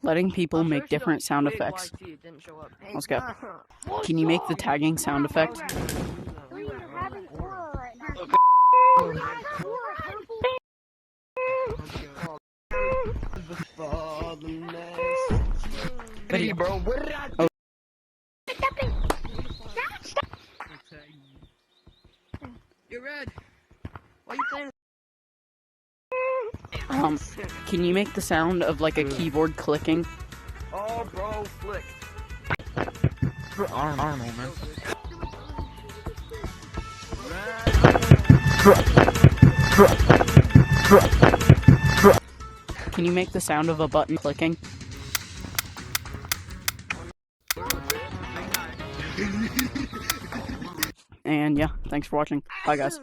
letting people make different sound effects. Let's go. Can you make the tagging sound effect? Hey, bro, Oh. You're red. Why you playing? Can you make the sound of like a keyboard clicking? Oh, bro, flick. I don't know, man. Can you make the sound of a button clicking? And yeah, thanks for watching. Bye guys.